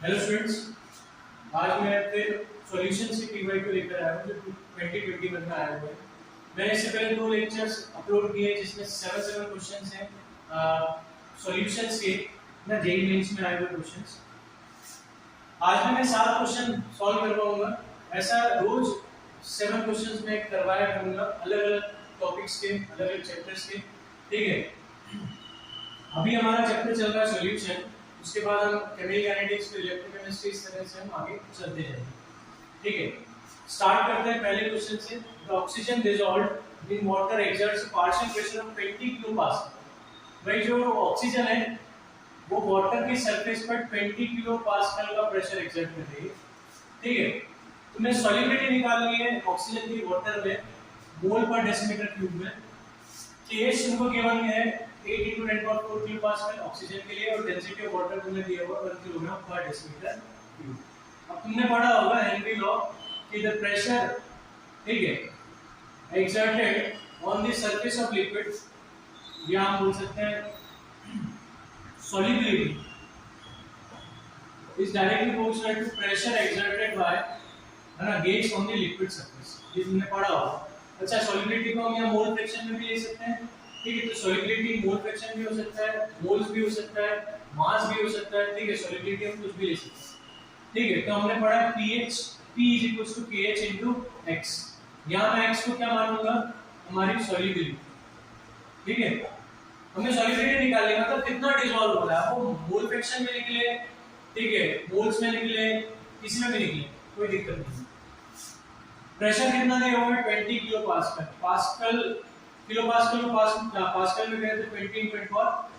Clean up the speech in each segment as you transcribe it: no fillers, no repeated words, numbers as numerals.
Hello students, आज मैं फिर सॉल्यूशंस की पीवाई को लेकर आया हूँ जो 2021 में आया हुआ है। मैंने इससे पहले 2 लेक्चर्स अपलोड किए जिसमें 7 क्वेश्चंस हैं सॉल्यूशंस के ना जेईई मेंस में आए हुए क्वेश्चंस। आज भी मैं 7 क्वेश्चन सॉल्व करवाऊंगा। ऐसा रोज 7 क्वेश्चंस मैं करवाया करूंगा, अलग अलग टॉपिक्स के, अलग अलग चैप्टर्स के। ठीक है, अभी हमारा चैप्टर चल रहा है सॉल्यूशन, उसके बाद हम केमिकल काइनेटिक्स फिर इलेक्ट्रोकेमिस्ट्री, इस तरह से हम आगे चलते जाएंगे। ठीक है, स्टार्ट करते हैं पहले क्वेश्चन से। The oxygen dissolved in water exerts partial pressure of 20 kilopascal. भाई जो ऑक्सीजन है वो वाटर की सरफेस पर 20 किलोपास्कल का प्रेशर एक्सर्ट कर रही है। ठीक है, तुम्हें सॉल्युबिलिटी निकालनी है ऑक्सीजन की वाटर में मोल पर डेसीमीटर क्यूब में। केएच तुमको गिवन है 8 × 10⁴ किलोपास्कल ऑक्सीजन के लिए, और डेंसिटी ऑफ वाटर तुमने दिया हुआ 1 किलोग्राम पर डेसीमीटर क्यूब। अब तुमने पढ़ा होगा हेनरी लॉ कि द प्रेशर, ठीक है, exerted on the surface of liquid, या हम बोल सकते हैं solubility is directly proportional to pressure exerted by gauge on the liquid surface। ये तुमने पढ़ा होगा। अच्छा, solubility को हम यहाँ मोल फ्रैक्शन में भी ले सकते हैं। ठीक है, तो solubility मोल फ्रैक्शन भी हो सकता है, मोल्स भी हो सकता है, मास भी हो सकता है। ठीक है, solubility हम कुछ भी ले सकते हैं। ठीक है, तो हमने पढ़ा pH P = KH × X। यहाँ मैं X को क्या मानूंगा? हमारी solubility। ठीक है, हमें सॉल्युबिलिटी निकालनी है, मतलब कितना डिसॉल्व हो रहा है, वो मोल फ्रैक्शन में निकले, ठीक है, मोल्स में निकले, किसी में भी निकले, कोई दिक्कत नहीं। प्रेशर कितना दिया हुआ है? 20 किलोपास्कल। पास्कल किलोपास्कल को पास्कल में करें तो 20 ×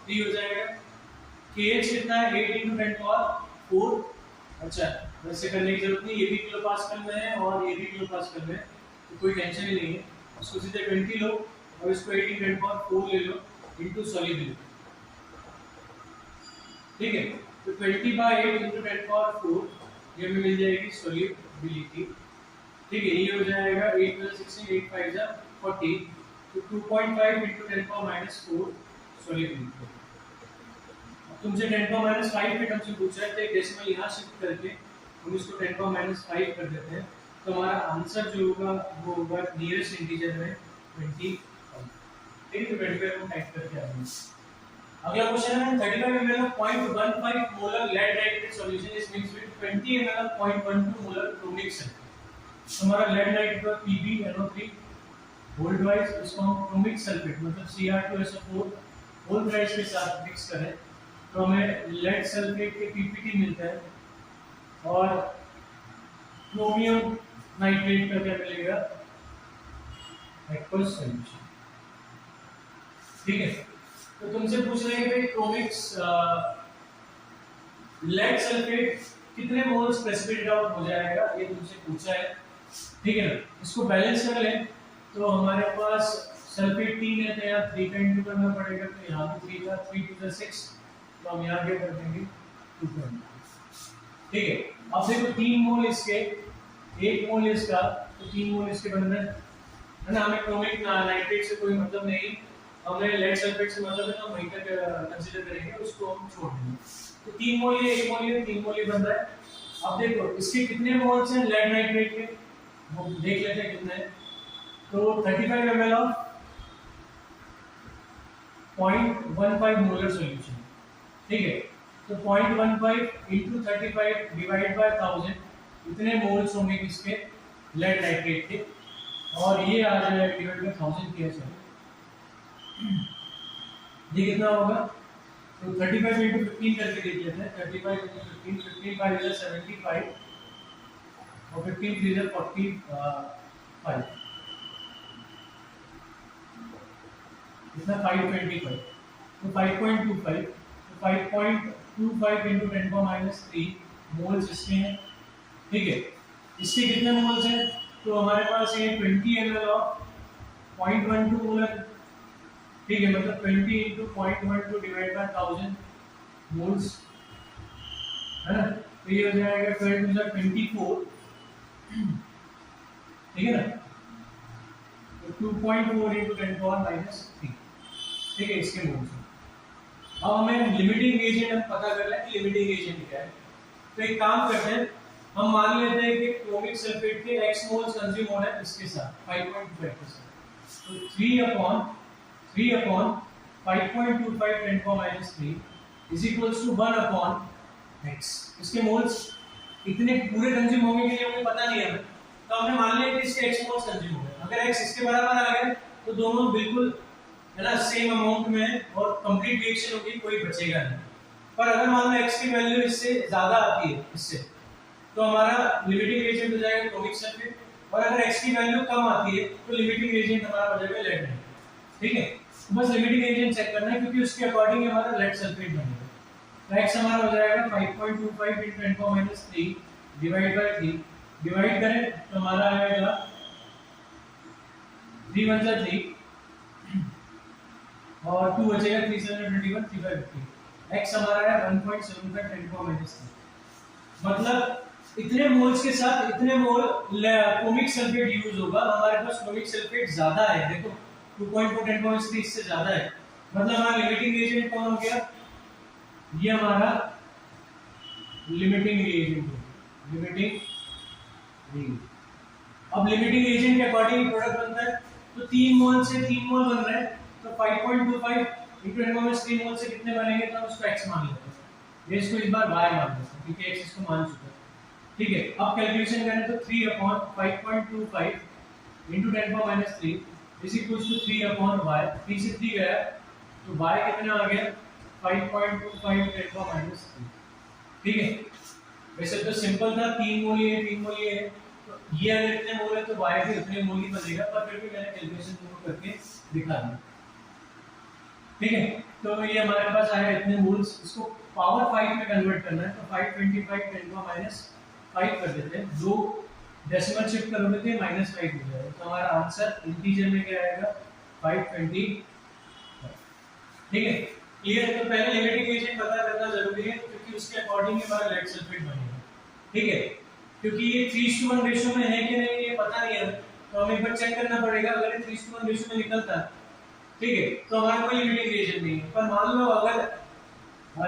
10⁴ हो जाएगा। केएच कितना है? 8 × 10⁴। अच्छा, वैसे करने की जरूरत नहीं, ये भी किलोपास्कल में है और ये भी किलोपास्कल में है, तो कोई टेंशन ही नहीं है। इसको सीधे 20 लो और इसको 8 × 10⁴ ले लो इनटू सॉल्युबिलिटी। ठीक है, तो 20/8 × 10⁴ ये हमें मिल जाएगी सॉल्युबिलिटी। ठीक है, ये हो जाएगा 8 + 16 8 5 40, तो 2.5 × 10⁻⁴ सॉल्युबिलिटी। अब तुमसे 10⁻⁵ के टर्म्स में पूछा है, तो एक डेसिमल यहाँ शिफ्ट करके हम इसको 10⁻⁵ कर देते हैं, तो हमारा आंसर जो होगा वो होगा नियरेस्ट इंटीजर में 20। ठीक है, तो 25 को टाइप करके आएंगे। अगला क्वेश्चन है 35 ml of 0.15 molar lead nitrate solution is mixed with 20 ml of 0.12 molar chromic sulfate। हमारा lead nitrate का PbNO3 वोल्ट वाइज, इसको हम क्रोमिक सल्फेट मतलब Cr2SO4 होल प्राइस के साथ मिक्स करें तो हमें lead सल्फेट के ppt मिलता है, और क्रोमियम नाइट्रेट का क्या मिलेगा? Aqueous solution. ठीक है, तो तुमसे पूछ रहे हैं भाई क्रोमिक्स लेड सल्फेट कितने मोल्स प्रेसिपिटेट आउट हो जाएगा, ये तुमसे पूछा है। ठीक है ना, इसको बैलेंस कर लें तो हमारे पास सल्फेट 3 है, तो यहाँ 3 का इंटू करना पड़ेगा, तो यहाँ भी 3 का 3 × 6, तो हम यहाँ क्या कर देंगे 2. ठीक है, अब देखो 3 मोल इसके, 1 मोल इसका, तो 3 मोल इसके बन रहे हैं, है ना। हमें क्रोमिक नाइट्रेट से कोई मतलब नहीं, हमें लेड सल्फेट से मतलब है, तो वहीं तक कंसीडर करेंगे, उसको हम छोड़ देंगे। तो 3 मोल ये, 1 मोल ये, 3 मोल ये बन रहा है। अब देखो इसके कितने मोल्स हैं लेड नाइट्रेट के, वो देख लेते हैं कितने हैं। तो 35 ml ऑफ 0.15 मोलर सॉल्यूशन। ठीक है, तो 0.15 × 35 डिवाइड बाय 1000, इतने मोल्स होंगे किसके? लेड नाइट्रेट के, और ये आ जाएगा डिवाइड बाय 1000 किया जाए, ये कितना होगा? तो 35 × 15 करके देख लेते हैं। 35 × 15, 15 × 5 = 75, और 15 × 3 = 45, कितना? 525, तो 5.25, तो 5.25 × 10⁻³ मोल्स इसके हैं। ठीक है, इसके कितने मोल्स हैं? तो हमारे पास है 20 ml ऑफ 0.12 मोलर। ठीक है, मतलब 20 × 0.12 डिवाइड बाय 1000 मोल्स, है ना। तो ये हो जाएगा 12 × 24। ठीक है ना, तो 2.4 × 10⁻⁻3। ठीक है, इसके मोल्स। अब हमें लिमिटिंग एजेंट हम पता कर लें कि लिमिटिंग एजेंट क्या है। तो एक काम करते हैं, हम मान लेते हैं कि क्रोमिक सल्फेट के x मोल्स कंज्यूम हो रहे हैं इसके साथ 5.25%, तो 3 upon 5.25 10⁻³ is equals to 1 upon x। इसके मोल्स इतने पूरे कंज्यूम होंगे कि हमें पता नहीं है, तो हमने मान लिया कि इसके x मोल्स कंज्यूम हो गए। अगर x इसके बराबर आ गए तो दोनों बिल्कुल है ना सेम अमाउंट में और कंप्लीट रिएक्शन होगी, कोई बचेगा नहीं। पर अगर मान लो x की वैल्यू इससे ज्यादा आती है इससे, तो हमारा लिमिटिंग एजेंट हो जाएगा क्रोमिक सल्फेट, और अगर x की वैल्यू कम आती है तो लिमिटिंग एजेंट हमारा हो जाएगा लेड। ठीक है, तो बस लिमिटिंग एजेंट चेक करना है क्योंकि उसके अकॉर्डिंग हमारा लेड सल्फेट बनेगा। तो x हमारा हो जाएगा 5.25 × 10⁻³ डिवाइड बाय 3, डिवाइड करें तो हमारा आएगा 3 1 3 और 2 बचेगा 3 7 21 3 5 50। x हमारा है 1.75 10⁻³। मतलब इतने मोल्स के साथ इतने मोल क्रोमिक सल्फेट यूज होगा। हमारे पास क्रोमिक सल्फेट ज्यादा है, देखो 2.4 10⁻³ इससे ज्यादा है, मतलब हमारा लिमिटिंग एजेंट कौन हो गया, ये हमारा लिमिटिंग एजेंट है, लिमिटिंग। अब लिमिटिंग एजेंट के अकॉर्डिंग प्रोडक्ट बनता है, तो 3 मोल से 3 मोल बन रहे हैं, तो 5.25 into 10⁻³ मोल से कितने बनेंगे, तो हम उसको x मान लेते हैं, ये इसको इस बार y मान लेते हैं क्योंकि x इसको मान चुका है। ठीक है, अब कैलकुलेशन करें तो 3 upon 5.25 into 10⁻³ is equals to 3 upon y, 3 से 3 गया तो y कितना आ गया 5.25 10⁻³। ठीक है, वैसे तो सिंपल था, 3 मोल ये 3 मोल ये, तो ये अगर इतने मोल है तो y भी उतने मोल ही बनेगा, पर फिर भी मैंने कैलकुलेशन पूरा करके दिखा दिया। ठीक है, तो ये हमारे पास आया इतने मोल्स, इसको पावर 5 में कन्वर्ट करना है, तो 525 10⁻5 कर देते हैं, 2 डेसिमल शिफ्ट करोगे तो -5 हो जाएगा, तो हमारा आंसर इंटीजर में क्या आएगा 520। ठीक है, क्लियर है। तो पहले लिमिटिंग एजेंट पता करना जरूरी है क्योंकि उसके अकॉर्डिंग हमारा लेड सल्फेट बनेगा। ठीक है, क्योंकि ये 3:1 रेशियो में है कि नहीं ये पता नहीं है, तो हमें एक बार चेक करना पड़ेगा। अगर ये 3:1 रेशियो में निकलता है, ठीक है, तो हमारा कोई लिमिटिंग एजेंट नहीं है। पर मान लो अगर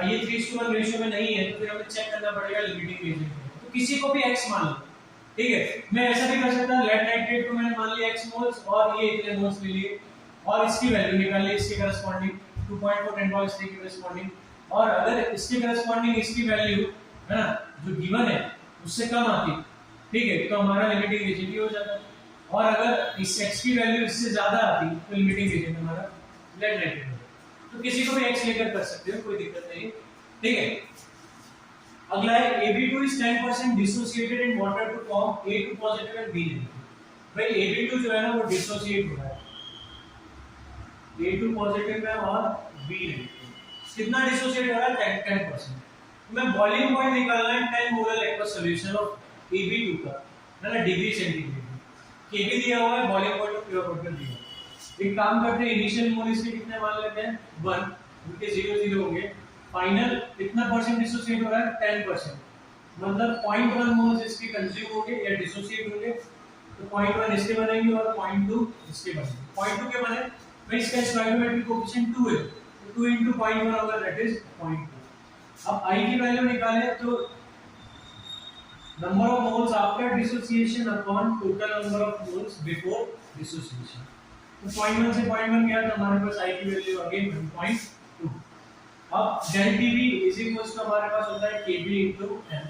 ये 3:1 रेशियो में नहीं है, तो फिर हमें चेक करना पड़ेगा लिमिटिंग एजेंट है, तो किसी को भी x मान लो। ठीक है, मैं ऐसा भी कर सकता हूं, लेड नाइट्रेट को मैंने मान लिया x मोल्स और ये इतने मोल्स ले लिए और इसकी वैल्यू निकाल ली, इसके करस्पॉन्डिंग 2.4 10⁻³ के करस्पॉन्डिंग, और अगर इसके करस्पॉन्डिंग इसकी वैल्यू है ना जो गिवन है उससे कम आती, ठीक है, तो हमारा लिमिटिंग एजेंट हो जाता है। और अगर इस x की वैल्यू इससे ज्यादा आती तो लिमिटिंग एजेंट हमारा लेड नाइट्रेट है। तो किसी को भी x लेकर कर सकते हो, कोई दिक्कत नहीं। ठीक है, अगला है Ab2 is 10% dissociated in water to form A2 positive and B negative। भाई Ab2 जो है ना वो डिसोसिएट हो रहा है, A2 पॉजिटिव है और B नेगेटिव। कितना डिसोसिएट हो रहा है 10%। मैं बॉइलिंग पॉइंट निकालना है 10 molar aqueous solution of Ab2 का, है ना, डिग्री सेंटीग्रेड में। Kb दिया हुआ है, boiling point of pure water दिया है। एक काम करते हैं, इनिशियल मोल इसके कितने मान लेते हैं 1, उनके 0 0 होंगे। फाइनल कितना परसेंट डिसोसिएट हो रहा है 10%, मतलब 0.1 मोल्स इसके कंज्यूम होंगे या डिसोसिएट होंगे, तो 0.1 इसके बनेंगे और 0.2 इसके बनेंगे। 0.2 के बने भाई इसका स्टोइकोमेट्रिक कोएफिशिएंट 2 है, तो 2 into 0.1 होगा, दैट इज 0.2। अब I की वैल्यू निकालें तो number of moles after dissociation upon total number of moles before dissociation. तो 0.1 से 0.1 गया तो हमारे पास I की वैल्यू अगेन 1.2। अब del Tb is equals to हमारे पास होता है Kb into m।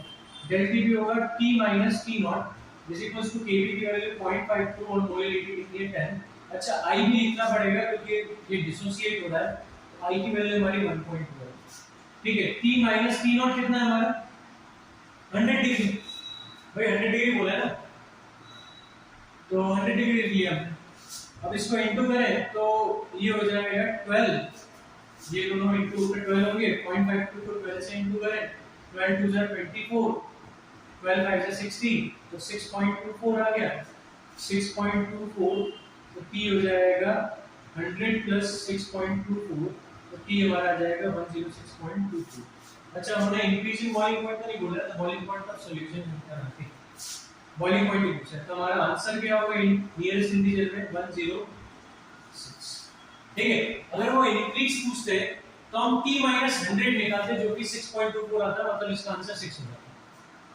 del Tb होगा T minus T naught is equals to Kb की वैल्यू 0.52 और मोलैलिटी कितनी है 10। अच्छा I भी इतना बढ़ेगा क्योंकि ये डिसोसिएट हो रहा है, तो I की वैल्यू हमारी 1.2 है। ठीक है, T minus T naught कितना है हमारा 100 डिग्री। भाई 100 डिग्री बोला है ना, तो 100 डिग्री लिया हमने। अब इसको इनटू करें तो ये हो जाएगा 12, ये दोनों इनटू 12 होंगे, 0.52 को 12 से इनटू करें, 12 2 जा 24, 12 5 जा 16, तो 6.24 आ गया। 6.24 तो T हो जाएगा 100 प्लस 6.24, तो T हमारा आ जाएगा 106.22। अच्छा, हमने इंक्रीजिंग बॉइलिंग पॉइंट तो नहीं बोला था, बॉइलिंग पॉइंट ऑफ सॉल्यूशन है, बॉइलिंग पॉइंट ही पूछा है, तो हमारा आंसर क्या होगा नियरेस्ट इंटीजर में 106। ठीक है, अगर वो इंक्रीज पूछते तो हम T - 100 निकालते जो कि 6.24 आता, मतलब इसका आंसर 6 हो जाता।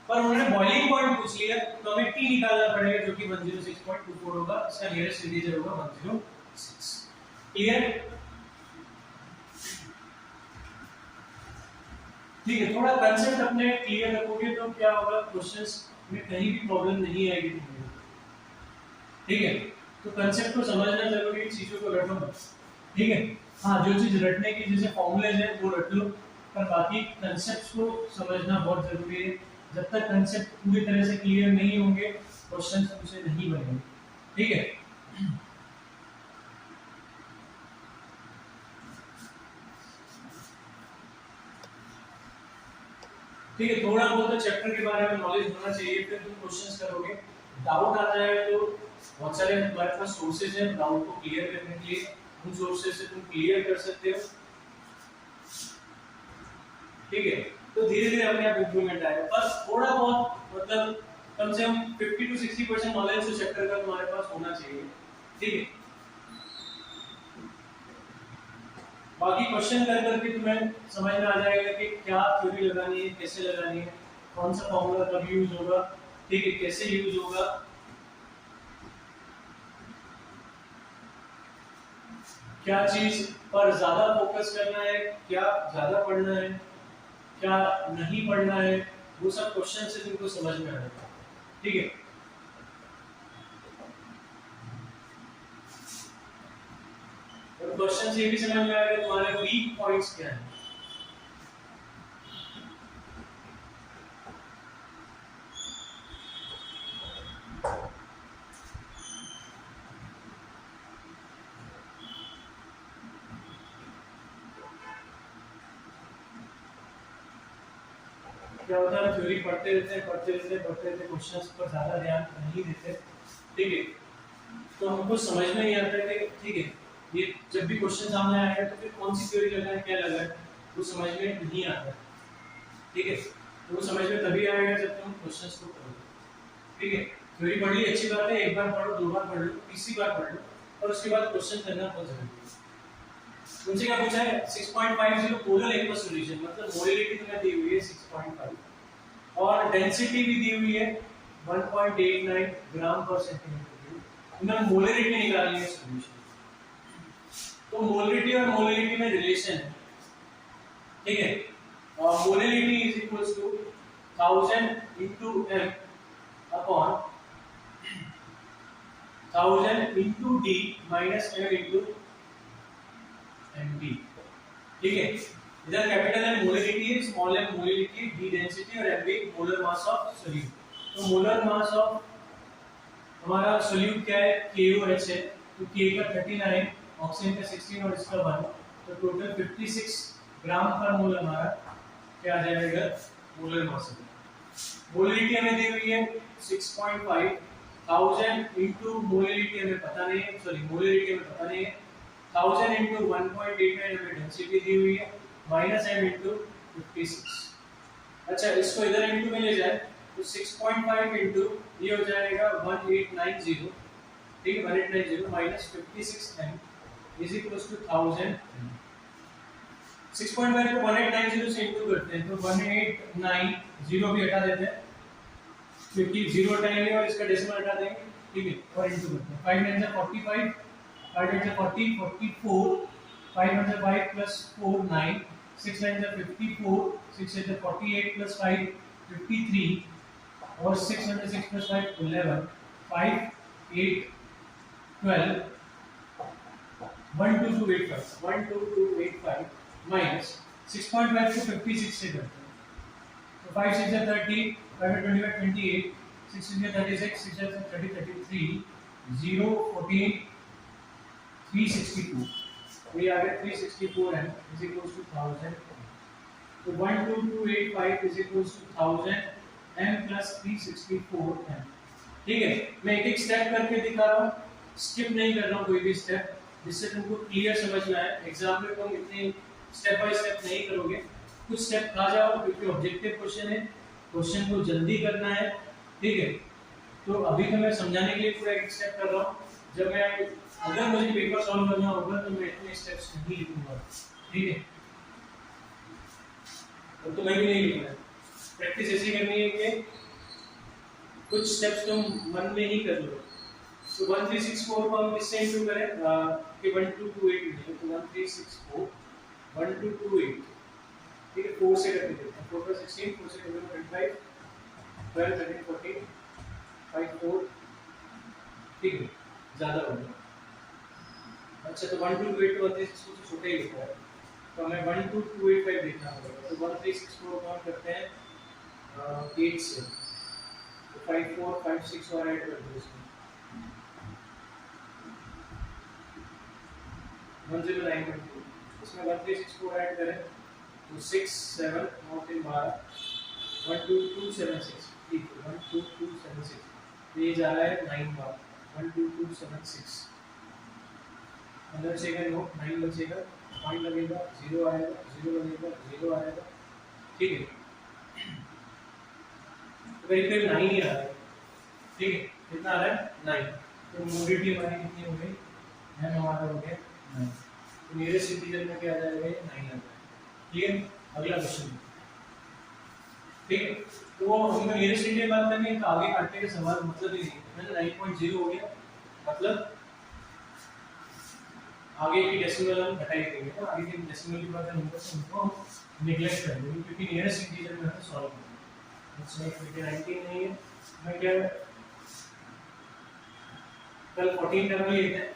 पर उन्होंने बॉइलिंग पॉइंट पूछ लिया तो हमें टी निकालना पड़ेगा जो कि 106.24 होगा, इसका नियरेस्ट इंटीजर होगा 106। क्लियर? ठीक है, थोड़ा कंसेप्ट अपने क्लियर रखोगे तो क्या होगा, क्वेश्चंस में कहीं भी प्रॉब्लम नहीं आएगी तुम्हें। ठीक है, तो कंसेप्ट को समझना जरूरी है, चीजों को रटो मत। ठीक है, हाँ जो चीज रटने की जैसे फॉर्मूलेज है वो रट लो, पर बाकी कंसेप्ट्स को समझना बहुत जरूरी है। जब तक कंसेप्ट पूरी तरह से क्लियर नहीं होंगे क्वेश्चंस तुमसे नहीं बनेंगे। ठीक है, ठीक है, थोड़ा बहुत चैप्टर के बारे में नॉलेज होना चाहिए, फिर तुम क्वेश्चंस करोगे। डाउट आ जाए तो बहुत सारे तुम्हारे पास सोर्सेज हैं डाउट को क्लियर करने के लिए, उन सोर्सेज से तुम क्लियर कर सकते हो। ठीक है, तो धीरे धीरे अपने आप इंप्रूवमेंट आएगा। बस थोड़ा बहुत मतलब कम से कम 50 to 60% नॉलेज उस चैप्टर का तुम्हारे पास होना चाहिए। ठीक है, बाकी क्वेश्चन कर करके तुम्हें समझ में आ जाएगा कि क्या थ्योरी लगानी है, कैसे लगानी है, कौन सा फॉर्मूला कब यूज होगा, ठीक है, कैसे यूज होगा। क्या चीज पर ज्यादा फोकस करना है, क्या ज्यादा पढ़ना है, क्या नहीं पढ़ना है, वो सब क्वेश्चन से तुमको समझ में आएगा। ठीक है, और क्वेश्चन से ये भी समझ में आएगा तुम्हारे वीक पॉइंट्स क्या हैं। क्या होता है, थ्योरी पढ़ते रहते क्वेश्चंस पर ज्यादा ध्यान नहीं देते। ठीक है, तो हमको समझ में नहीं आता है कि ठीक है ये जब भी क्वेश्चन सामने आएगा तो फिर कौन सी थ्योरी लगाए, क्या लगाए, वो समझ में नहीं आता। ठीक है, तो वो समझ में तभी आएगा जब तुम क्वेश्चंस को पढ़ोगे। ठीक है, थ्योरी पढ़ ली अच्छी बात है, एक बार पढ़ो, दो बार पढ़ लो, तीसरी बार पढ़ लो, और उसके बाद क्वेश्चन करना बहुत जरूरी है। तुमसे क्या पूछा है, 6.50 पोलर एक्वस सॉल्यूशन, मतलब मोलरिटी तुम्हें दी हुई है 6.5 और डेंसिटी भी दी हुई है 1.89 ग्राम पर सेंटीमीटर। तुम्हें मोलरिटी निकालनी है सॉल्यूशन। तो मोलरिटी और मोलरिटी में रिलेशन है। ठीक है, molarity is equals to 1000 into m अपॉन 1000 into d minus m into md। ठीक है, इधर कैपिटल M मोलरिटी है, small m molarity, d density और mb molar mass of solute. तो मोलर मास ऑफ हमारा सॉल्यूट क्या है, KOH है, तो K का 39, ऑक्सीजन का 16 और इसका 1, तो टोटल 56 ग्राम पर मोल हमारा क्या आ जाएगा, मोलर मास। मोलरिटी हमें दी हुई है 6.5, 1000 into मोलरिटी हमें पता नहीं है, सॉरी मोलरिटी हमें पता नहीं है, 1000 into 1.89 हमें डेंसिटी दी हुई है, माइनस m into 56। अच्छा, इसको इधर into में ले जाए तो 6.5 into ये हो जाएगा 1890, ठीक है, 1890 minus 56m is equals to 1000। 6.5 को 1890 से इंटू करते हैं तो 1890 भी हटा देते हैं क्योंकि 0 हटाएंगे और इसका डेसिमल हटा देंगे। ठीक है, और इंटू करते हैं 5 9 45, 5 9 40, 44, 5 9 5 plus 4 9, 6 9 54, 6 8 48 plus 5 53 और 6 6 plus 5 11, 5 8 12, 12285, 12285 minus 6.5 को 56 से करते हैं तो 5 6 30, 5 25 28, 6 6 36, 6 30 33, 0 14 362, तो ये आ गया 364 m is equals to 1000। तो 12285 is equals to 1000 m plus 364 m। ठीक है, मैं एक एक स्टेप करके दिखा रहा हूँ, स्किप नहीं कर रहा हूँ कोई भी स्टेप, जिससे तुमको क्लियर समझ में आए। एग्जाम में तुम इतने स्टेप बाय स्टेप नहीं करोगे, कुछ स्टेप खा जाओ क्योंकि ऑब्जेक्टिव क्वेश्चन है, क्वेश्चन को जल्दी करना है। ठीक है, तो अभी तो मैं समझाने के लिए पूरा एक स्टेप कर रहा हूँ, जब मैं अगर मुझे पेपर सॉल्व करना होगा तो मैं इतने स्टेप्स नहीं लिखूंगा। ठीक है, तो तुम्हें भी नहीं लिखना है। प्रैक्टिस ऐसी करनी है कि कुछ स्टेप्स तुम मन में ही कर लो। तो 1364 को हम किससे इंटू करें कि 1228 मिले, तो 1364 1228, ठीक है, 4 से करके देते हैं, 4 पर 16, 4 से करके 25, 12 13 14 5 4, ठीक है, ज्यादा हो गया। अच्छा, तो 1228 तो 1364 से छोटा ही होता है, तो हमें 12285 देखना होगा। तो 1364 को हम करते हैं 8 से, तो 5 4 5 6 और ऐड कर दो इसमें 1091, इसमें 1364 ऐड करें तो 6 7 9 3 12 12276, ठीक है, 12276, तो ये जा रहा है 9 बार 12276, अंदर बचेगा 9 बचेगा, पॉइंट लगेगा, 0 आएगा, 0 लगेगा, 0 आएगा, ठीक है, तो करीब करीब 9 ही आ रहा है, ठीक है, कितना आ रहा है 9, तो मोडिटी हमारी कितनी हो गई, एम हमारा हो गया 9, तो नियरेस्ट इंटीजर में क्या आ जाएगा, 9 आ जाएगा, ठीक है। अगला क्वेश्चन, ठीक है, तो हम नियरेस्ट इंटीजर बात करनी है, तो आगे काटने का सवाल मतलब ही नहीं, मैंने 9.0 हो गया, मतलब आगे की डेसिमल हम घटाई देंगे, तो आगे की डेसिमल की बात हम उनको नेग्लेक्ट कर देंगे, क्योंकि नियरेस्ट इंटीजर में हमें सॉल्व करना है। इसमें 19 नहीं है, मैं क्या कल 14 का भी लेते हैं,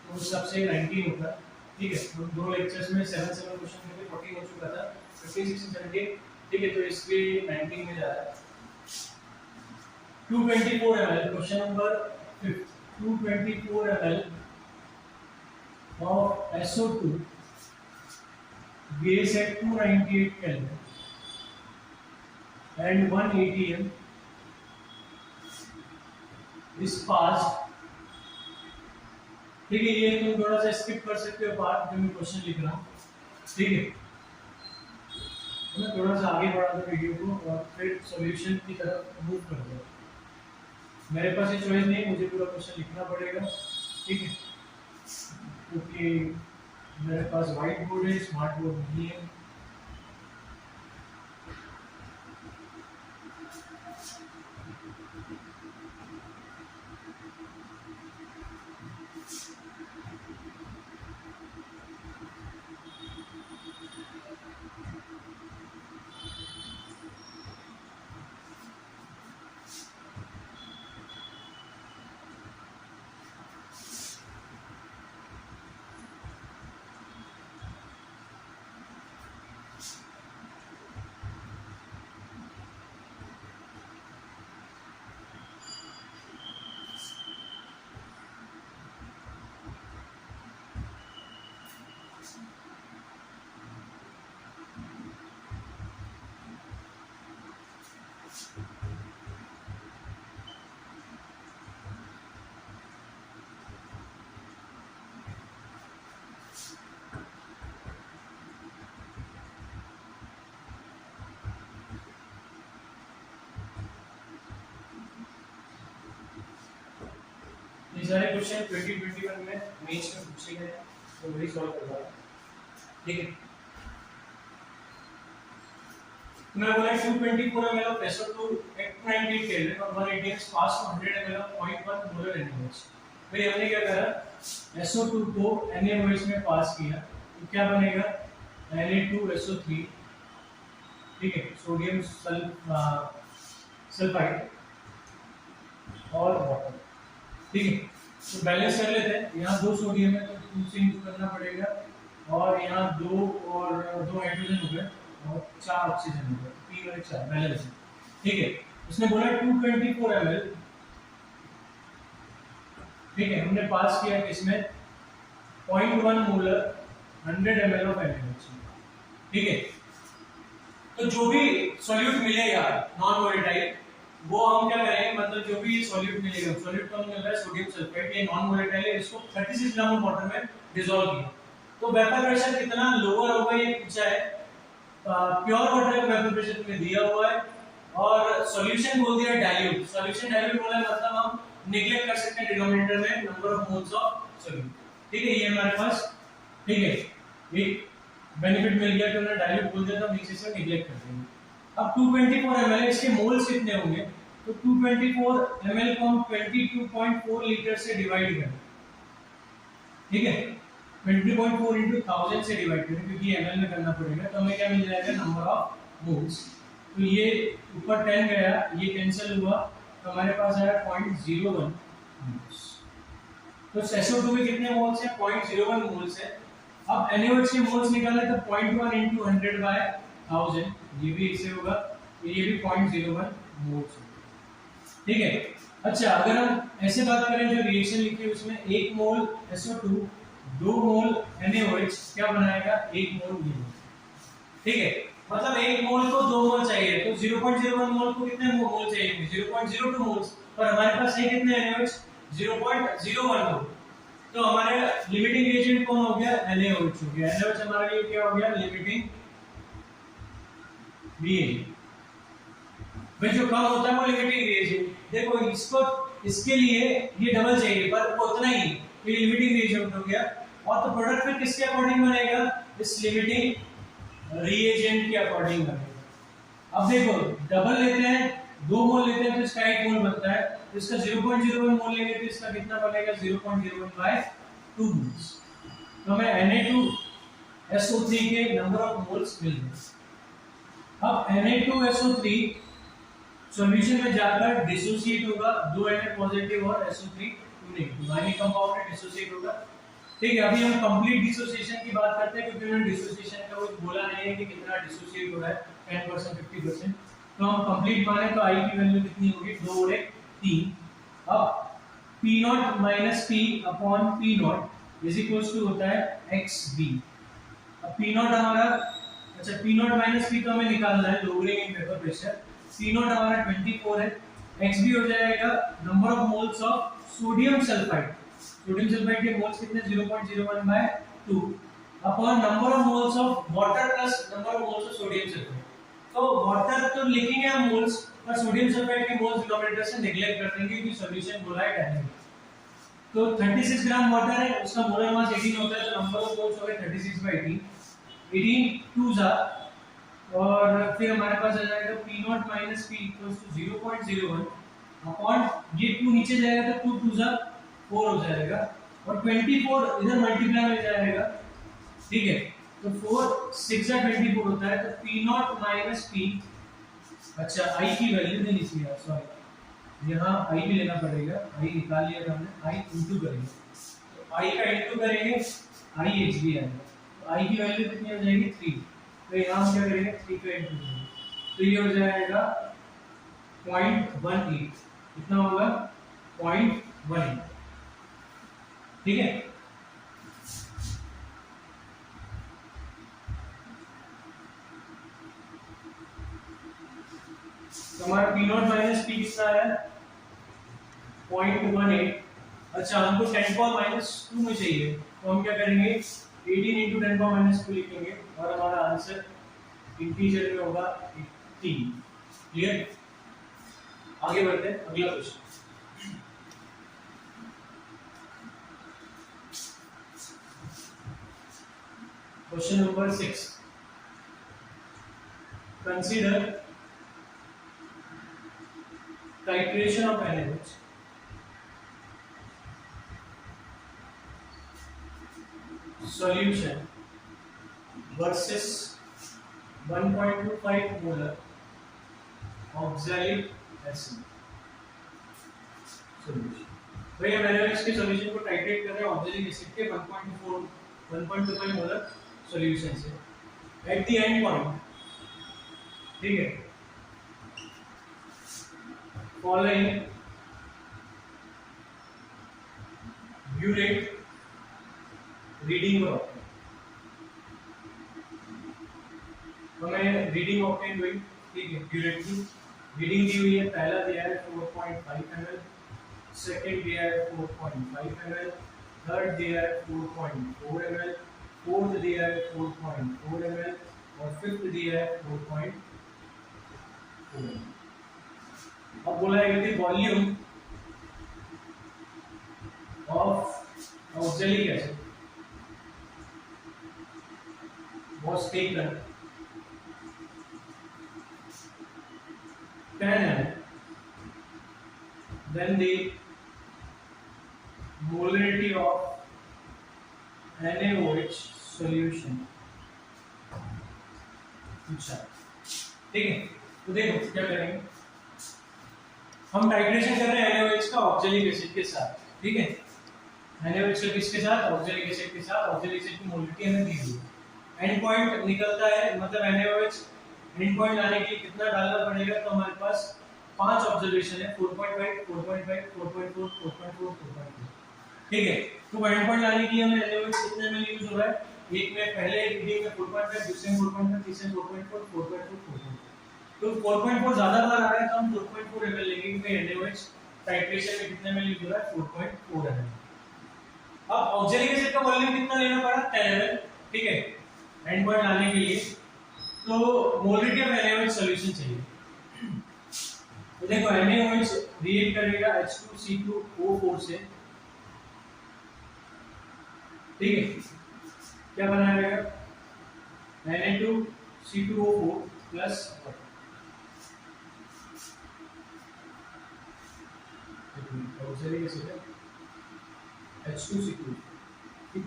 तो उस हिसाब से 19 होगा, ठीक है, तो दो लेक्चर्स में 7 क्वेश्चन में 14 हो चुका था, 15 16 17, ठीक है, तो इसलिए 19 में जा रहा है। 224 ml, question number 5, 224 ml of SO2 gas at 298 Kelvin and 1 atm is passed, ठीक है, ये तुम थोड़ा सा स्किप कर सकते हो पार्ट जो मैं क्वेश्चन लिख रहा हूँ, ठीक है, मैं थोड़ा सा आगे बढ़ा दूँ वीडियो को और फिर सॉल्यूशन की तरफ मूव कर दूँ। मेरे पास ये चॉइस नहीं, मुझे पूरा क्वेश्चन लिखना पड़ेगा, ठीक है, क्योंकि मेरे पास व्हाइट बोर्ड है, स्मार्ट बोर्ड नहीं है। ये सारे क्वेश्चन 2021 में मेंस में पूछे गए हैं, तो वही सॉल्व कर रहा हूं, ठीक है। मैं बोला 224 ml of SO2 at 298 Kelvin और 1 atm pass to 100 ml of 0.1 molar NaOH। भाई हमने क्या करा, SO2 को NaOH में पास किया, तो क्या बनेगा Na2SO3, ठीक है, सोडियम सल्फाइड और वाटर, ठीक है, तो बैलेंस कर लेते हैं। यहाँ 2 सोडियम है तो 2 से यूज करना पड़ेगा, और यहाँ 2 और 2 हाइड्रोजन हो गए और 4 ऑक्सीजन हो गए, 3 और 4 बैलेंस है, ठीक है। उसने बोला 224 ml, ठीक है, हमने पास किया इसमें 0.1 मोलर 100 ml ऑफ NaOH, ठीक है। तो जो भी सॉल्यूट मिलेगा नॉन वोलेटाइल, वो हम क्या करेंगे, मतलब जो भी सॉल्यूट मिलेगा, सॉल्यूट तो मिल रहा है सोडियम सल्फेट, ये नॉन वोलेटाइल है, इसको 36 ग्राम वाटर में डिसॉल्व किया, तो वेपर प्रेशर कितना लोअर होगा ये पूछा है। प्योर वाटर का वेपर प्रेशर में दिया हुआ है, और सॉल्यूशन बोल दिया डाइल्यूट, सॉल्यूशन डाइल्यूट बोला मतलब हम नेग्लेक्ट कर सकते हैं डिनोमिनेटर में number of moles of solute, ठीक है, ये हमारे पास, ठीक है, एक बेनिफिट मिल गया कि उन्होंने डाइल्यूट बोल दिया, तो हम नीचे से नेग्लेक्ट कर देंगे, अब 224 ml इसके मोल्स कितने होंगे, तो 224 ml को हम 22.4 लीटर से डिवाइड करें, ठीक है, 20.4 into 1000 से डिवाइड करें क्योंकि ml में करना पड़ेगा, तो हमें क्या मिल जाएगा, नंबर ऑफ मोल्स। तो ये ऊपर 10 गया, ये कैंसिल हुआ, तो हमारे पास आया 0.01 मोल्स। तो SO2 में कितने मोल्स हैं, 0.01 मोल्स है। अब NaOH के मोल्स निकाले तो 0.1 into 100 by 1000, ये भी इससे होगा, तो ये भी 0.01 मोल्स होगा, ठीक है। अच्छा, अगर हम ऐसे बात करें, जो रिएक्शन लिखी है उसमें 1 मोल SO2 2 मोल NaOH क्या बनाएगा, 1 मोल ये, ठीक है। मतलब 1 मोल को 2 मोल चाहिए, तो 0.01 मोल को कितने मोल चाहिए, 0.02 मोल्स, पर हमारे पास है कितने NaOH, 0.012, तो हमारे लिमिटिंग रिएजेंट कौन हो गया, NaOH हो गया। NaOH हमारे लिए क्या हो गया, लिमिटिंग रिएजेंट। भाई जो कम होता है वो लिमिटिंग रिएजेंट, देखो इसको, इसके लिए ये डबल चाहिए पर वो उतना ही, ये लिमिटिंग रिएजेंट हो गया। और तो प्रोडक्ट फिर किसके अकॉर्डिंग बनेगा, इस लिमिटिंग रिएजेंट के अकॉर्डिंग बनेगा। अब देखो डबल लेते हैं, 2 मोल लेते हैं तो इसका 1 मोल बनता है, तो इसका 0.01 मोल लेंगे तो इसका कितना बनेगा, 0.01 by 2 मोल्स। तो हमें Na2SO3 के नंबर ऑफ मोल्स मिल गए। अब Na2SO3 सॉल्यूशन में जाकर डिसोसिएट होगा, 2 Na पॉजिटिव और SO3 नेगेटिव, आयनिक कंपाउंड में डिसोसिएट होगा, ठीक है। अभी हम कंप्लीट डिसोसिएशन की बात करते हैं क्योंकि उन्होंने डिसोसिएशन का कुछ बोला नहीं है कि कितना डिसोसिएट हो रहा है, 10% 50%, तो हम कंप्लीट माने तो I की वैल्यू कितनी होगी, 2 और 1 3। अब P0 minus P upon P0 is equals to होता है XB। अब P0 हमारा, अच्छा P0 माइनस P तो हमें निकालना है, lowering in vapour pressure, P0 हमारा 24 है, XB हो जाएगा number of moles of sodium sulphide, sodium sulphide के मोल्स कितने, 0.01 by 2 upon number of moles of water plus number of moles of sodium sulphide. तो वाटर तो लिखेंगे हम मोल्स, पर सोडियम सल्फाइड के मोल्स डिनोमिनेटर से नेगलेक्ट कर देंगे क्योंकि सॉल्यूशन बोला है डायनेमिक। तो 36 ग्राम वाटर है, उसका मोलर मास 18 होता है, तो नंबर ऑफ मोल्स हो गए 36 by 18, 18 2 जा, और फिर हमारे पास आ जाएगा P0 minus P equals to 0.01 upon ये 2 नीचे जाएगा तो 2 2 जा 4 हो जाएगा, और 24 इधर मल्टीप्लाई हो जाएगा, ठीक है। तो 4 6 जा 24 होता है, तो P0 माइनस P, अच्छा I की वैल्यू नहीं लिखी है, सॉरी, यहाँ I भी लेना पड़ेगा, I निकाल लिया था हमने, I इंटू करेंगे, तो I का इंटू करेंगे, IHB आएगा, तो I की वैल्यू कितनी हो जाएगी 3, तो यहाँ हम क्या करेंगे 3 का इंटू करेंगे, तो ये हो जाएगा 0.18, कितना होगा 0.18, ठीक है। तो हमारा P0 माइनस P कितना है 0.18। अच्छा हमको 10 पावर माइनस 2 में चाहिए, तो हम क्या करेंगे 18 इंटू 10 पावर माइनस 2 लिखेंगे, और हमारा आंसर इंटीजर में होगा 3। क्लियर, आगे बढ़ते हैं, अगला question. Question number 6, consider titration of NaOH solution versus 1.25 molar oxalic acid solution। भाई हम NaOH के सॉल्यूशन को टाइट्रेट कर रहे हैं ऑक्सैलिक एसिड के 1.25 मोलर सॉल्यूशन से एट द एंड पॉइंट, ठीक है। Following burette reading और हमें रीडिंग ऑप्टेन हुई, ठीक है। burette की रीडिंग दी हुई है, पहला दिया है 4.5 ml, सेकंड दिया है 4.5 ml, थर्ड दिया है 4.4 ml, फोर्थ दिया है 4.4 ml और फिफ्थ दिया है 4.4 ml। अब बोला है कि volume of oxalic acid was taken 10 ml, then the molarity of NaOH solution। अच्छा ठीक है, तो देखो क्या करेंगे, हम टाइट्रेशन कर रहे हैं NaOH का ऑक्जेलिक एसिड के साथ, ठीक है। NaOH का किसके साथ, ऑक्जेलिक एसिड के साथ। ऑक्जेलिक एसिड की मोलरिटी हमें दी हुई है, एंड पॉइंट निकलता है, मतलब NaOH एंड पॉइंट लाने के लिए कितना डालना पड़ेगा, तो हमारे पास 5 ऑब्जर्वेशन है, 4.5 4.5 4.4 4.4 4.4, ठीक है। तो एंड पॉइंट लाने के लिए हमें NaOH कितने में यूज हो रहा है, एक में पहले रीडिंग में 4.5, दूसरे में 4.5, तीसरे में 4.4 4.4 4.4, तो 4.4 ज्यादा बार आ रहा है तो हम 4.4 ml लेंगे, क्योंकि NaOH टाइट्रेशन में कितने में यूज हो रहा है, 4.4 ml। अब ऑक्जेलिक एसिड का वॉल्यूम कितना लेना पड़ा, 10 ml, ठीक है, एंड पॉइंट लाने के लिए। तो मोलरिटी ऑफ NaOH सॉल्यूशन चाहिए, तो देखो NaOH रिएक्ट करेगा H2C2O4 से, ठीक है, क्या बनाएगा, Na2C2O4 प्लस ऑक्जेलिक एसिड है H2C2, ठीक,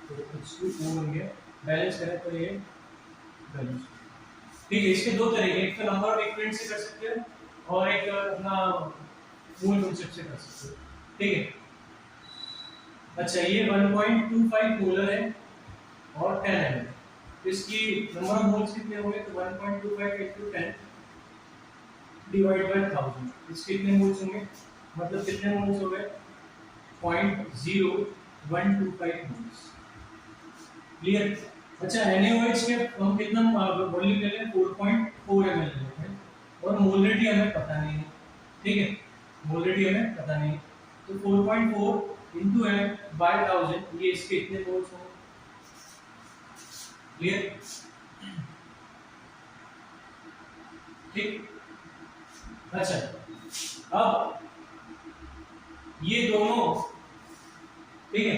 तो H2O बन गया, बैलेंस करें तो ये बैलेंस, ठीक है। इसके दो तरीके, एक तो नंबर ऑफ इक्विवेलेंट से कर सकते हो और एक अपना मूल कॉन्सेप्ट से कर सकते हो, ठीक है। अच्छा ये 1.25 मोलर है और 10 ml, इसकी नंबर ऑफ मोल्स कितने होंगे, तो 1.25 into 10 डिवाइड बाय 1000, इसके कितने मोल्स होंगे, मतलब कितने मोल्स हो गए, 0.0125 मोल्स, क्लियर। अच्छा NaOH के हम कितना वॉल्यूम ले लें, 4.4 ml ले लेते हैं, और मोलरिटी हमें पता नहीं है, ठीक है, मोलरिटी हमें पता नहीं है, तो 4.4 into m by 1000, ये इसके इतने मोल्स होंगे, क्लियर, ठीक। अच्छा अब ये दोनों, ठीक है,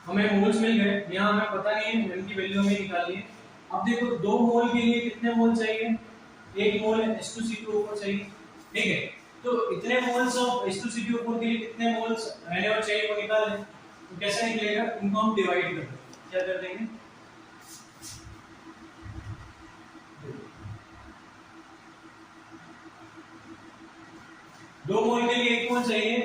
हमें मोल्स मिल गए, यहाँ हमें पता नहीं है, m की वैल्यू हमें निकालनी है। अब देखो 2 मोल के लिए कितने मोल चाहिए, 1 मोल H2C2O4 चाहिए, ठीक है, तो इतने मोल्स ऑफ H2C2O4 के लिए कितने मोल्स NaOH चाहिए वो निकाल लें, तो कैसे निकलेगा, इनको हम डिवाइड कर देंगे, क्या कर देंगे, दो मोल के लिए 1 मोल चाहिए,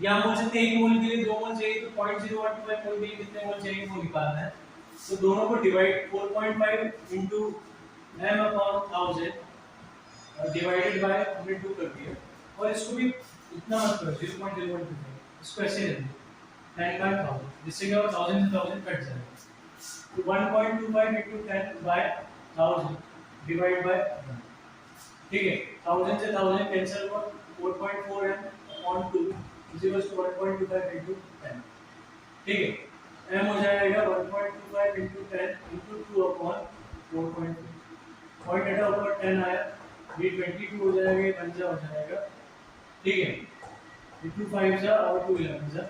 या बोल सकते हैं 1 मोल के लिए 2 मोल चाहिए, तो 0.0125 मोल के लिए कितने मोल चाहिए वो निकालना है, तो दोनों को divide 4.5 into m/1000 divided by 102 कर दिया, और इसको भी इतना मत करो 0.0125, इसको ऐसे कर दिया 10/1000, जिससे क्या होगा 1000 से 1000 कट जाएगा, तो 1.25 into 10/1000 डिवाइड बाय 1, ठीक है, 1000 से 1000 कैंसिल हुआ, 4.4 m upon 2 is equals to 1.25 into 10, ठीक है, m हो जाएगा 1.25 into 10 into 2 upon 4.2, point data ऊपर 10 आया, ये 22 हो जाएगा, ये 5 हो जाएगा, ठीक है, ये 2 5 जा और 2 11 जा,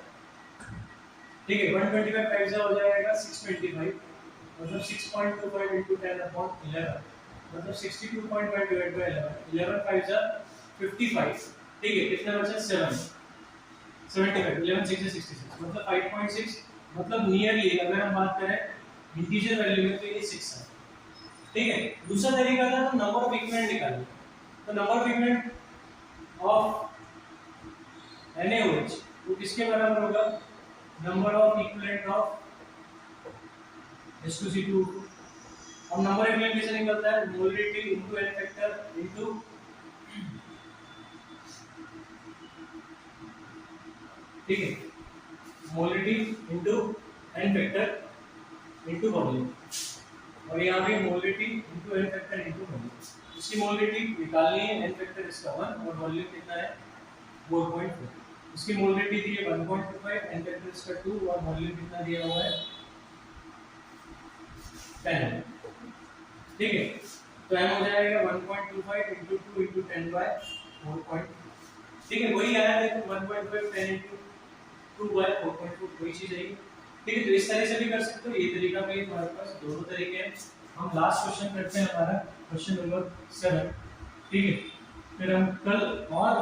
ठीक है, 125 5 जा हो जाएगा 625, मतलब 6.25 into 10 upon 11, मतलब 62.5 डिवाइड बाय 11, 11 5 जा 55, ठीक है, कितना बचा 7 75, 11 6 is 66, मतलब 5.6, मतलब नियरली अगर हम बात करें इंटीजर वैल्यू में तो ये 6 है, ठीक है। दूसरा तरीका था तो नंबर ऑफ इक्विवेलेंट निकालना, तो number of equivalent of NaOH वो किसके बराबर होगा, number of equivalent of H2C2। अब नंबर इक्विवेलेंट कैसे निकलता है, molarity into n factor into, ठीक है, molarity into n factor into volume, और यहाँ पे molarity into n factor into volume, इसकी मोलरिटी निकालनी है, n फैक्टर इसका 1 और वॉल्यूम कितना है 4.4, इसकी मोलरिटी दी है 1.25, n फैक्टर इसका 2 और वॉल्यूम कितना दिया हुआ है 10, ठीक है, तो m हो जाएगा 1.25 into 2 into 10 by 4, ठीक है, वही आया देखो 1.5 10 into 2 by 4.4 वही चीज आएगी, ठीक है। तो इस तरह से भी कर सकते हो, ये तरीका भी हमारे पास दोनों तरीके हैं, हम लास्ट क्वेश्चन करते हैं, हमारा क्वेश्चन नंबर 7, ठीक है। फिर हम कल और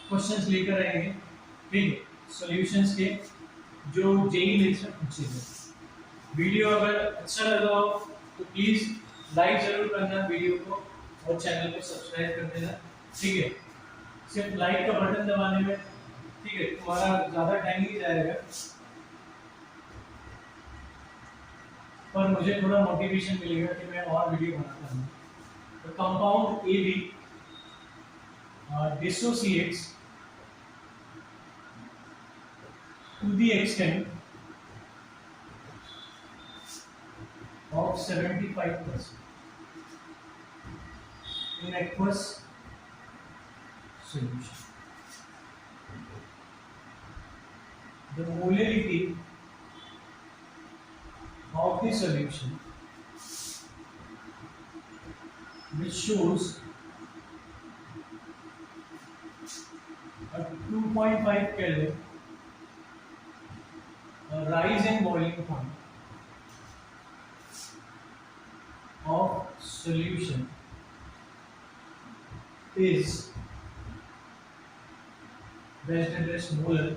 क्वेश्चंस लेकर आएंगे, ठीक है, सॉल्यूशंस के जो जेई मेंस में पूछे गए। वीडियो अगर अच्छा लगा हो तो प्लीज लाइक जरूर करना वीडियो को और चैनल को सब्सक्राइब कर देना, ठीक है। सिर्फ लाइक का बटन दबाने में, ठीक है, तुम्हारा ज्यादा टाइम नहीं जाएगा, पर मुझे थोड़ा मोटिवेशन मिलेगा कि मैं और वीडियो बनाता हूँ। तो compound AB dissociates to the extent of 75% in aqueous solution. The molarity of the solution, which shows a 2.5 Kelvin rise in boiling point of solution, is best address molar।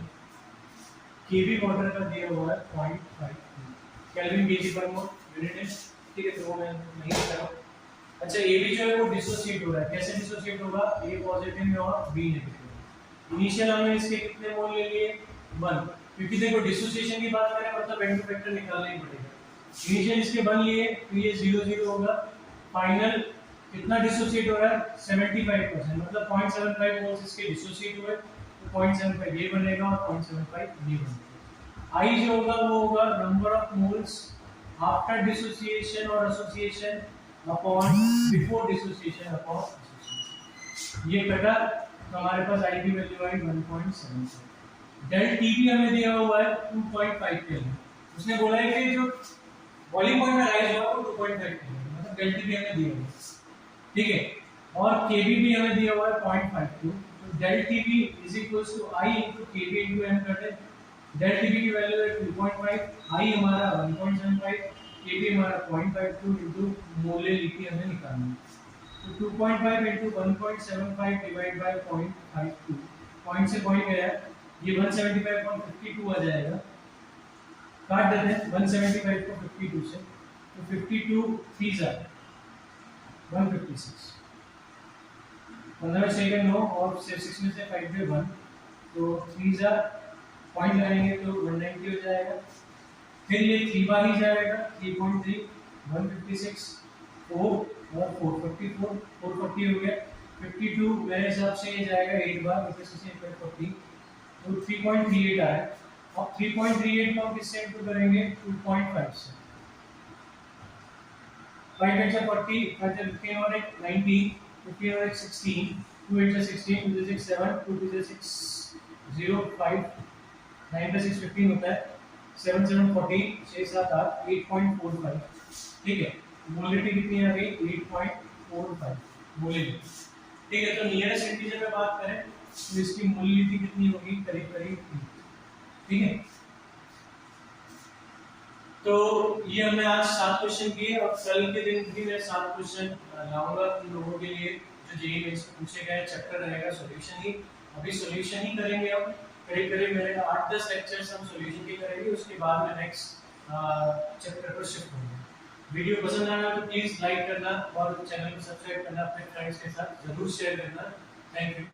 K B water का दिया हुआ है 0.52 kelvin KG पर मोल unit है, ठीक है, तो वो मैं नहीं कर रहा हूँ। अच्छा, ए भी जो है वो डिसोसिएट हो रहा है, कैसे डिसोसिएट होगा, ए पॉजिटिव में और बी नेगेटिव। इनिशियल हमने इसके कितने मोल ले लिए 1, क्योंकि देखो डिसोसिएशन की बात करें मतलब वेक्टर फैक्टर निकालना ही पड़ेगा। इनिशियल इसके 1 लिए तो ये 0 0 होगा, फाइनल कितना डिसोसिएट हो रहा है 75%, मतलब 0.75 मोल्स इसके डिसोसिएट हुए, तो 0.75 ये बनेगा और 0.75 ये बनेगा। आई जो होगा वो होगा number of moles after dissociation और association upon before dissociation upon association. ये कटा तो हमारे पास आई की वैल्यू आई 1.75। डेल टी भी हमें दिया हुआ है 2.5 केल्विन। उसने बोला है कि जो बॉइलिंग पॉइंट में राइज होगा वो 2.5 केल्विन, मतलब डेल टी भी हमें दिया हुआ है, ठीक है। और केबी भी हमें दिया हुआ है 0.52, तो del T B is equals to I into K B into M कर दे। डेल टी बी की वैल्यू है 2.5, आई हमारा 1.75, केबी हमारा 0.52 इनटू मोलेरिटी हमें निकालनी है। तो 2.5 इनटू 1.75 डिवाइड बाय 0.52, पॉइंट से पॉइंट गया, ये 175.52 आ जाएगा। काट देते हैं 175 को 52 से, तो 52 3 आ 156, 15 सेकंड हो और 6 में से 5 में 1, तो 3 जा पॉइंट लगाएंगे तो 190 हो जाएगा। फिर ये 3 बार ही जाएगा, 3.3 156 4 और 444 440 हो गया। 52 मेरे हिसाब से ये जाएगा 8 बार, because से 40, तो 3.38 आया। अब 3.38 को हम किससे इंटू करेंगे 2.5 से, 5 8 से 40, 15 और 1 19, 15 और 1 16, 2 8 से 16, 2 6 7, 2 2 6 0 5, 9 6 15 होता है, 7 7 14, 6 7 8, 8.45, ठीक है। मोलिटी कितनी आ गई 8.45 मोलिटी, ठीक है। तो नियरेस्ट इंटीजर में बात करें तो इसकी मोलिटी कितनी होगी, करीब करीब, ठीक है। तो ये हमने आज 7 क्वेश्चन किए और कल के दिन भी मैं 7 क्वेश्चन लाऊंगा तुम लोगों के लिए जो जेईई मेंस में पूछे गए। चैप्टर रहेगा सॉल्यूशन ही, अभी सॉल्यूशन ही करेंगे हम, करीब करीब मेरे 8-10 लेक्चर्स हम सॉल्यूशन के करेंगे, उसके बाद में नेक्स्ट चैप्टर पर शिफ्ट होंगे। वीडियो पसंद आया तो प्लीज लाइक करना और चैनल को सब्सक्राइब करना, अपने फ्रेंड्स के साथ जरूर शेयर करना। Thank you.